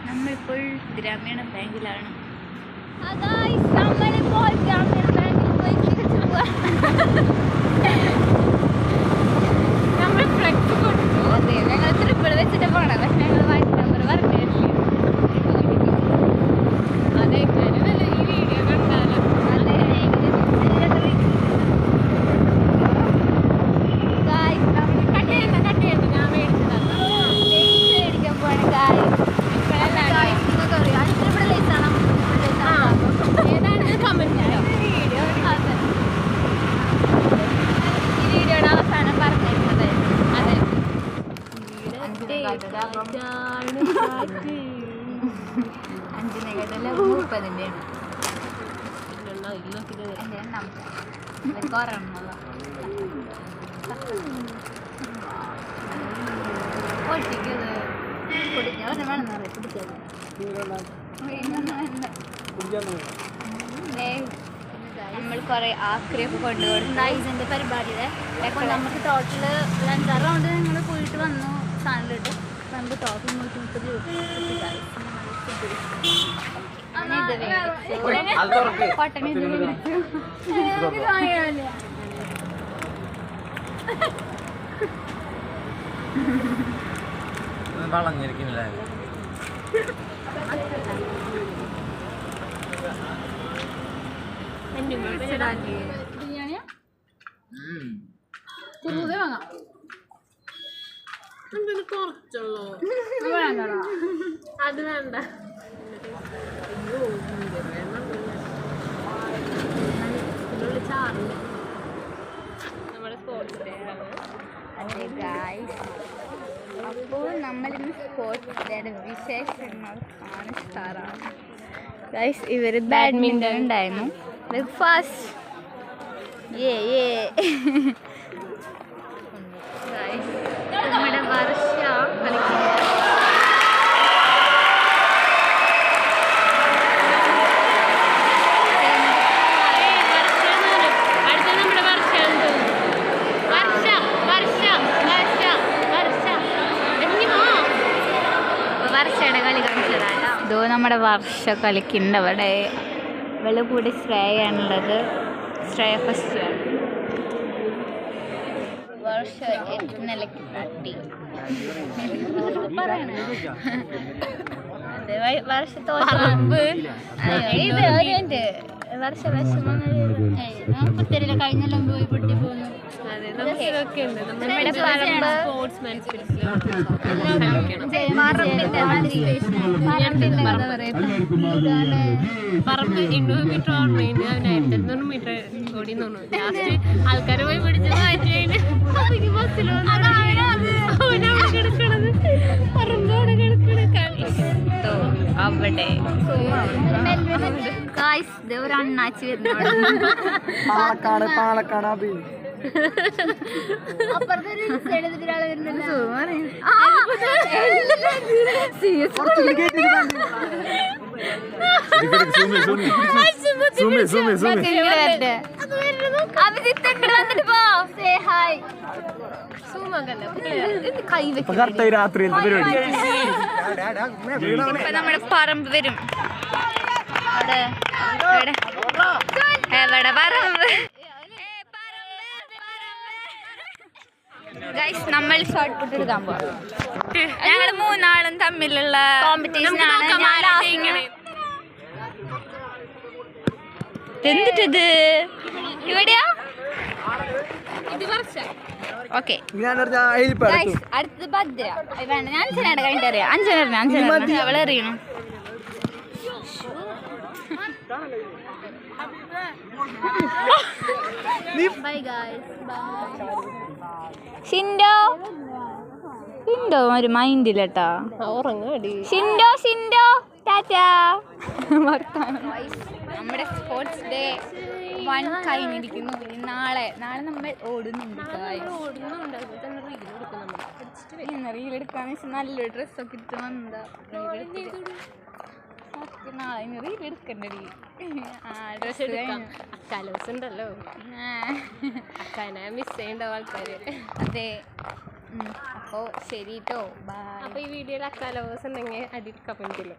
നമ്മളിപ്പോൾ ഗ്രാമീണ ബാങ്കിലാണ്. നമ്മളിപ്പോൾ ഗ്രാമീണ ബാങ്കിൽ പോയി തിരിച്ചു പോവാ. നമ്മൾ ഫ്ലെക്സ് കൊടുത്തു. അതെ, ഞങ്ങൾ ട്രിപ്പിൾ വെച്ചിട്ട് പോകണം. പക്ഷെ ഞങ്ങൾ വായിച്ച നമ്പർ പറഞ്ഞിട്ടില്ല. അതെ, ഈ വീഡിയോ കണ്ടാലും നമ്മൾ കുറെ ആക്രിയൊക്കെ കൊണ്ടുപോകും. ഇതിന്റെ പരിപാടിയുടെ നമുക്ക് ടോട്ടല് 5-6 റൗണ്ട് ഞങ്ങൾ പോയിട്ട് വന്നു സാധനത്തിലിട്ട്. നമുക്ക് ടോട്ടൽ 130 രൂപ. വളഞ്ഞിരിക്കുന്നില്ല. കുറുതെ വാങ്ങാം. കുറച്ചുള്ളൂ, അത് വേണ്ട. നമ്മുടെ സ്പോർട്സ് ഡേ ആണ്. അതെ ഗായ്സ്, അപ്പോൾ നമ്മളിന്ന് സ്പോർട്സ് ഡേയുടെ വിശേഷങ്ങൾ കാണിച്ചാറാണ്. ഗായ്സ്, ഇവർ ബാഡ്മിൻ്റൺ ഉണ്ടായിരുന്നു. ഫസ്റ്റ് നമ്മുടെ വർഷ കളിക്കുന്നത്. വർഷയുടെ കളി കളിച്ചതാണ്. ഇതോ നമ്മുടെ വർഷ കളിക്കുന്നുണ്ട്. അവിടെ ഇവള് കൂടി ശ്രേയാണുള്ളത്. ശ്രേയ ഫസ്റ്റ് ആണ്. വർഷ 8 നിലയ്ക്ക് പൊട്ടി. അതെ, വർഷ തോറ്റ വർഷ വിഷമം പുത്തരില്ല. കഴിഞ്ഞെല്ലാം പോയി പൊട്ടി പോകുന്നു. നമ്മുടെ പറമ്പ് 800 മീറ്റർ ഓർമ്മയുണ്ട്. 1700 മീറ്റർ ഓടി തോന്നുന്നു. ലാസ്റ്റ് ആൾക്കാരെ പോയി പിടിച്ച് മാറ്റി ബസ്സിലോ കിടക്കണത് പറമ്പോടെ കിടക്കണ അവിടെ ഒരു അണ്ണാച്ചി വരുന്നു. നമ്മുടെ പറമ്പ് വരും. എവിടെ പറമ്പ്? ഗൈസ്, നമ്മൾ ഷോർട്ട് പുട്ട് എടുക്കാൻ പോവാം. ഞങ്ങൾ 3 ആളും തമ്മിലുള്ള കോമ്പറ്റീഷൻ ആണ്. എന്തിട്ടത് ഇവിടെയാ? ഓക്കെ, അടുത്തത് ഭദ്ര. വേണ്ട, ഞാൻ 5 കഴിഞ്ഞിട്ട് അറിയാം. 5 അവളെ അറിയണം. ബൈ ഗൈസ്, ഷിൻഡോ ഒരു മൈൻഡില്ലട്ടാ. ഷിൻഡോ ടാറ്റാ. നമ്മുടെ സ്പോർട്സ് ഡേ 1 കഴിഞ്ഞിരിക്കുന്നു. നാളെ നമ്മൾ ഓടുന്നുണ്ട്. റീലെടുക്കാന്ന് വെച്ചാൽ നല്ലൊരു ഡ്രസ്സൊക്കെ ഇട്ട് വന്നതാ. നാളെ റീലെടുക്കണ്ടേ? ഡ്രസ് കലോസുണ്ടല്ലോ, മിസ് ചെയ്യേണ്ട ആൾക്കാര്. അതെ, അപ്പോൾ ശരി കേട്ടോ. ബൈ. അപ്പോൾ ഈ വീഡിയോയിൽ അക്കാലവേഴ്സ് ഉണ്ടെങ്കിൽ അതിൽ കമൻറ്റിൽ